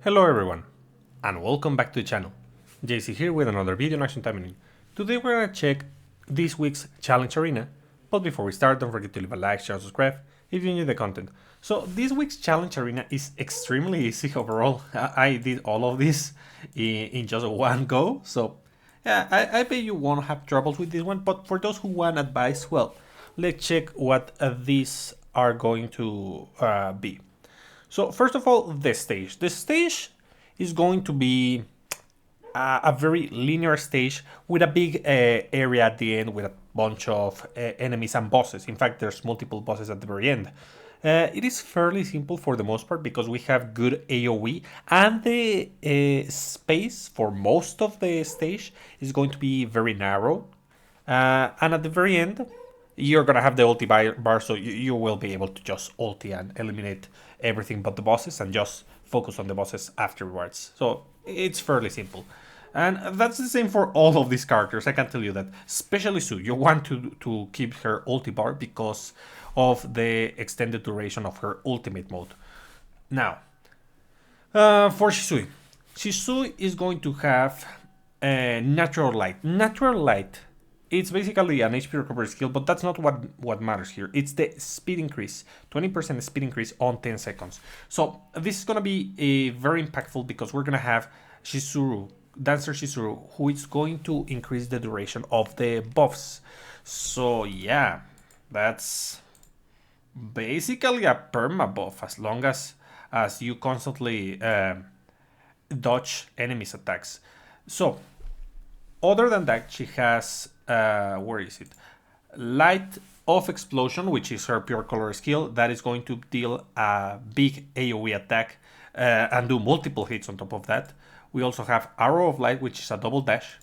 Hello everyone, and welcome back to the channel. JC here with another video on Action Taimanin. Today we're gonna check this week's challenge arena, but before we start, don't forget to leave a like, share, and subscribe if you enjoy the content. So this week's challenge arena is extremely easy overall. I did all of this in just one go, so yeah, I bet you won't have troubles with this one, but for those who want advice, well, let's check what these are going to be. So first of all, the stage. The stage is going to be a very linear stage with a big area at the end with a bunch of enemies and bosses. In fact, there's multiple bosses at the very end. It is fairly simple for the most part because we have good AoE and the space for most of the stage is going to be very narrow. And at the very end, you're gonna have the ulti bar, so you will be able to just ulti and eliminate everything but the bosses and just focus on the bosses afterwards. So it's fairly simple. And that's the same for all of these characters, I can tell you that. Especially Sue, you want to keep her ulti bar because of the extended duration of her ultimate mode. Now, for Shisui. Shisui is going to have Natural Light. Natural Light, it's basically an HP recovery skill, but that's not what matters here. It's the speed increase, 20% speed increase on 10 seconds. So this is going to be very impactful because we're going to have Shizuru, Dancer Shizuru, who is going to increase the duration of the buffs. So yeah, that's basically a perma buff as long as you constantly dodge enemies attacks. So other than that, she has where is it? Light of Explosion, which is her pure color skill, that is going to deal a big AoE attack and do multiple hits on top of that. We also have Arrow of Light, which is a double dash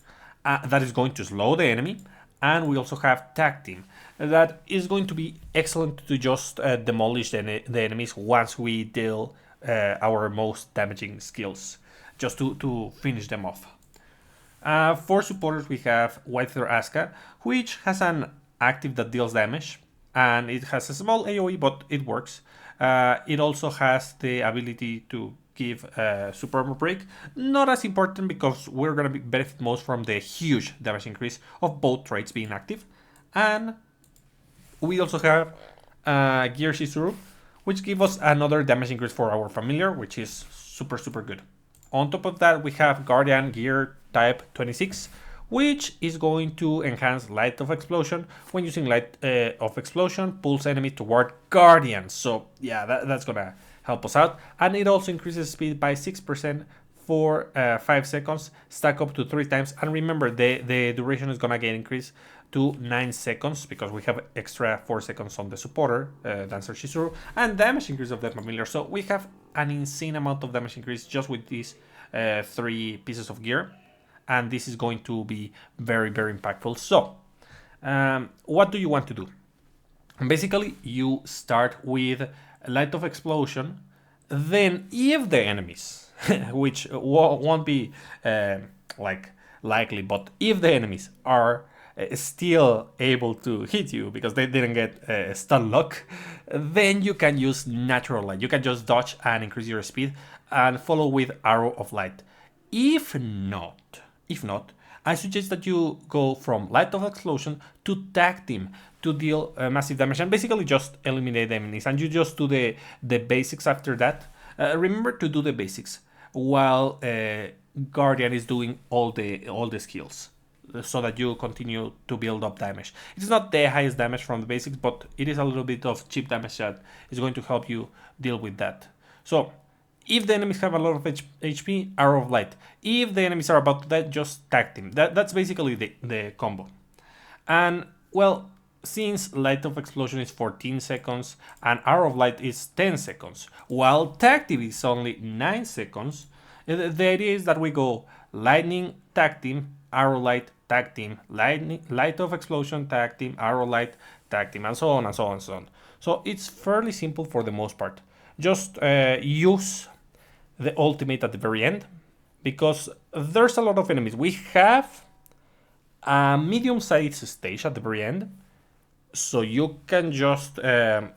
that is going to slow the enemy. And we also have Tag Team, that is going to be excellent to just demolish the enemies once we deal our most damaging skills, just to finish them off. For supporters, we have White Feather Asuka, which has an active that deals damage, and it has a small AoE, but it works. It also has the ability to give Super Armor Break. Not as important because we're going to benefit most from the huge damage increase of both traits being active. And we also have Gear Shizuru, which gives us another damage increase for our familiar, which is super good. On top of that, we have Guardian Gear type 26, which is going to enhance Light of Explosion. When using Light of Explosion, pulls enemy toward Guardian. So yeah, that's gonna help us out. And it also increases speed by 6% for 5 seconds, stack up to 3 times. And remember, the duration is gonna get increased to 9 seconds because we have extra 4 seconds on the supporter, Dancer Shizuru, and damage increase of the familiar. So we have an insane amount of damage increase just with these 3 pieces of gear. And this is going to be very impactful. So what do you want to do? Basically, you start with Light of Explosion. Then if the enemies, which won't be like likely, but if the enemies are still able to hit you because they didn't get stun lock, then you can use Natural Light. You can just dodge and increase your speed and follow with Arrow of Light. If not, I suggest that you go from Light of Explosion to Tag Team to deal massive damage and basically just eliminate enemies. And you just do the basics after that. Remember to do the basics while Guardian is doing all the skills, so that you continue to build up damage. It's not the highest damage from the basics, but it is a little bit of cheap damage that is going to help you deal with that. So if the enemies have a lot of HP, Arrow of Light. If the enemies are about to die, just Tag Team. That's basically the combo. And well, since Light of Explosion is 14 seconds and Arrow of Light is 10 seconds, while Tag Team is only 9 seconds, the idea is that we go Lightning, Tag Team, Arrow Light, Tag Team, Light of Explosion, Tag Team, Arrow Light, Tag Team, and so on and so on and so on. So it's fairly simple for the most part. Just use the ultimate at the very end because there's a lot of enemies. We have a medium-sized stage at the very end, so you can just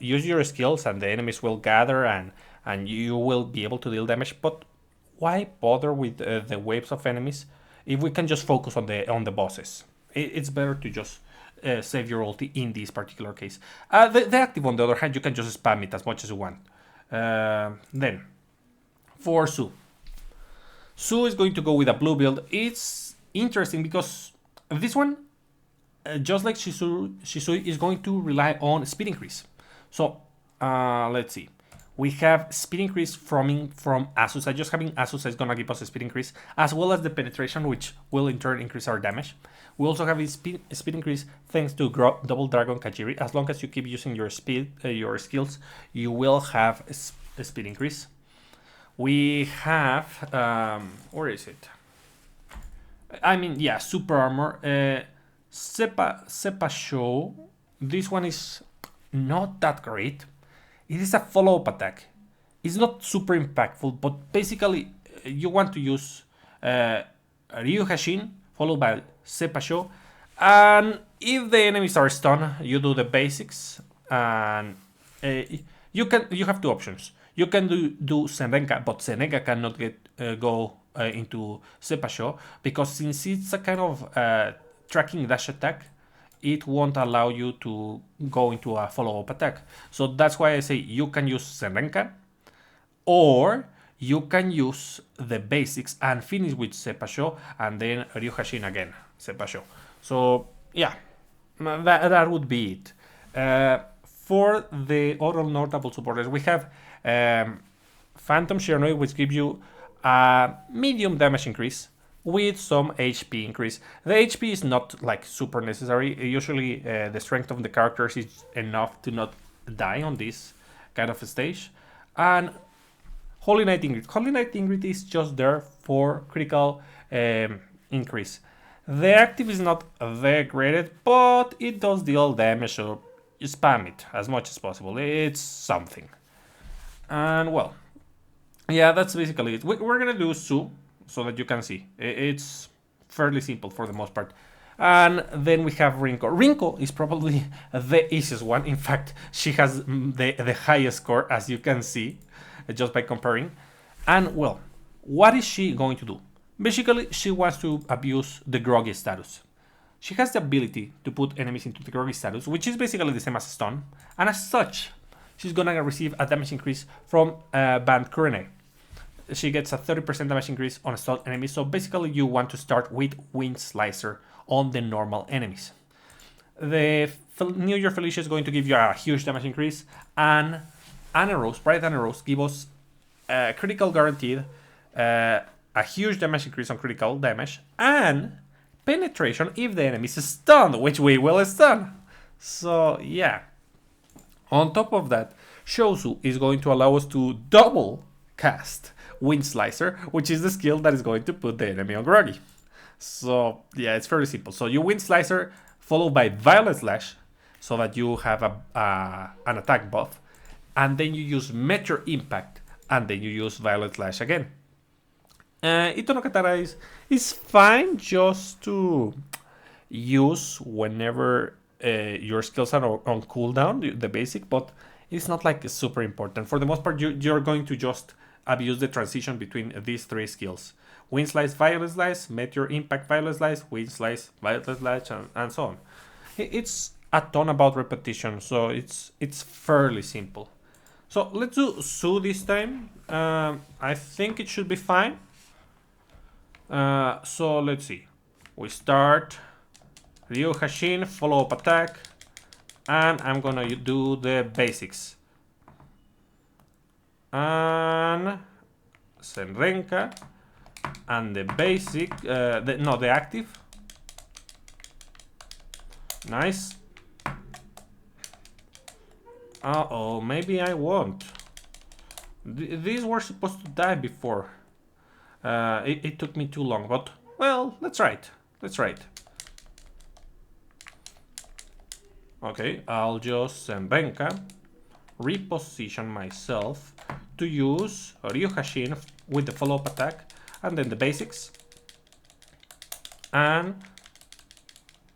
use your skills and the enemies will gather and you will be able to deal damage. But why bother with the waves of enemies if we can just focus on the bosses? It's better to just save your ulti in this particular case. The active, on the other hand, you can just spam it as much as you want. Then, for Su. Su is going to go with a blue build. It's interesting because this one, just like Shisui, is going to rely on speed increase. So, let's see. We have speed increase from Asus. Just having Asus is gonna give us a speed increase, as well as the penetration, which will in turn increase our damage. We also have a speed increase thanks to Double Dragon Kajiri. As long as you keep using your your skills, you will have a speed increase. We have where is it? I mean, yeah, super armor. Sepa Show. This one is not that great. It is a follow-up attack. It's not super impactful, but basically you want to use Ryu Hashin followed by Sepa Show, and if the enemies are stunned, you do the basics, and you have two options. You can do Senrenka, but Senrenka cannot go into Sepa Show because since it's a kind of tracking dash attack, it won't allow you to go into a follow-up attack. So that's why I say you can use Senrenka, or you can use the basics and finish with Sepa Show, and then Ryu Hashin again, Sepa Show. So yeah, that would be it. For the other notable supporters, we have Phantom Shiranoid, which gives you a medium damage increase with some HP increase. The HP is not like super necessary. Usually the strength of the characters is enough to not die on this kind of a stage. And Holy Knight Ingrid. Holy Knight Ingrid is just there for critical increase. The active is not that great, but it does deal damage, so you spam it as much as possible. It's something. And well, yeah, that's basically it. We're gonna do Su, so that you can see. It's fairly simple for the most part. And then we have Rinko. Rinko is probably the easiest one. In fact, she has the highest score, as you can see, just by comparing. And well, what is she going to do? Basically, she wants to abuse the groggy status. She has the ability to put enemies into the groggy status, which is basically the same as stun. And as such, she's gonna receive a damage increase from Band Kurene. She gets a 30% damage increase on a stunned enemy, so basically you want to start with Wind Slicer on the normal enemies. The New Year Felicia is going to give you a huge damage increase, and Bright Anna Rose give us critical guaranteed, a huge damage increase on critical damage, and penetration if the enemy is stunned, which we will stun. So yeah. On top of that, Shosu is going to allow us to double cast Wind Slicer, which is the skill that is going to put the enemy on groggy. So yeah, it's very simple. So you Wind Slicer followed by Violet Slash, so that you have an attack buff, and then you use Meteor Impact, and then you use Violet Slash again. Ito no Katara is fine just to use whenever your skills are on cooldown, the basic, but it's not like super important. For the most part, you're going to just abuse the transition between these three skills: Wind Slice, Violet Slice, Meteor Impact, Violet Slice, Wind Slice, Violet Slice, and so on. It's a ton about repetition, so it's fairly simple. So let's do Su this time. I think it should be fine. So let's see. We start Ryu Hashin, follow-up attack, and I'm gonna do the basics. And Senrenka, and the basic, the active. Nice. Uh-oh, maybe I won't. These were supposed to die before. It took me too long, but well, let's try it. Okay, I'll just Senrenka, reposition myself to use Ryu Hashin with the follow-up attack, and then the basics. And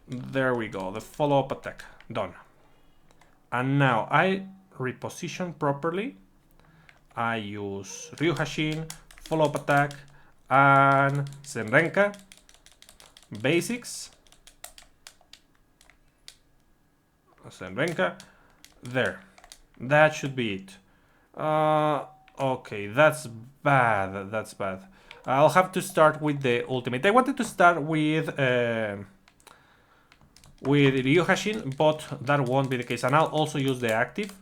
there we go, the follow-up attack, done. And now I reposition properly. I use Ryu Hashin, follow-up attack, and Senrenka. Basics. Senrenka. There. That should be it. Okay, that's bad. That's bad. I'll have to start with the ultimate. I wanted to start with Ryuhashin, but that won't be the case. And I'll also use the active.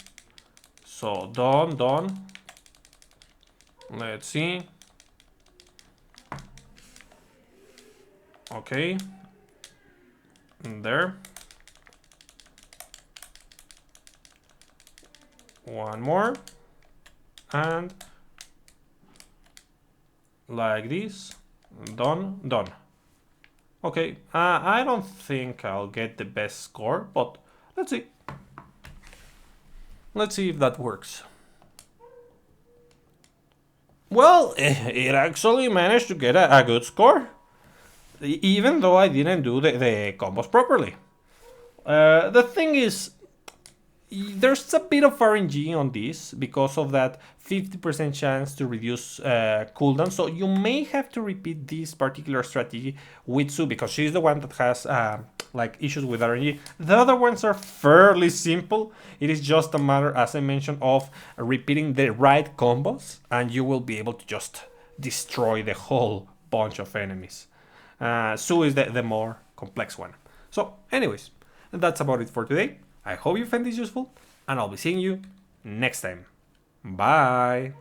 So done. Let's see. Okay. There. One more. And like this. Done. Okay, I don't think I'll get the best score, but let's see. Let's see if that works. Well, it actually managed to get a good score, even though I didn't do the combos properly. The thing is, there's a bit of RNG on this because of that 50% chance to reduce cooldown. So you may have to repeat this particular strategy with Sue because she's the one that has like issues with RNG. The other ones are fairly simple. It is just a matter, as I mentioned, of repeating the right combos and you will be able to just destroy the whole bunch of enemies. Sue is the more complex one. So anyways, that's about it for today. I hope you find this useful, and I'll be seeing you next time. Bye!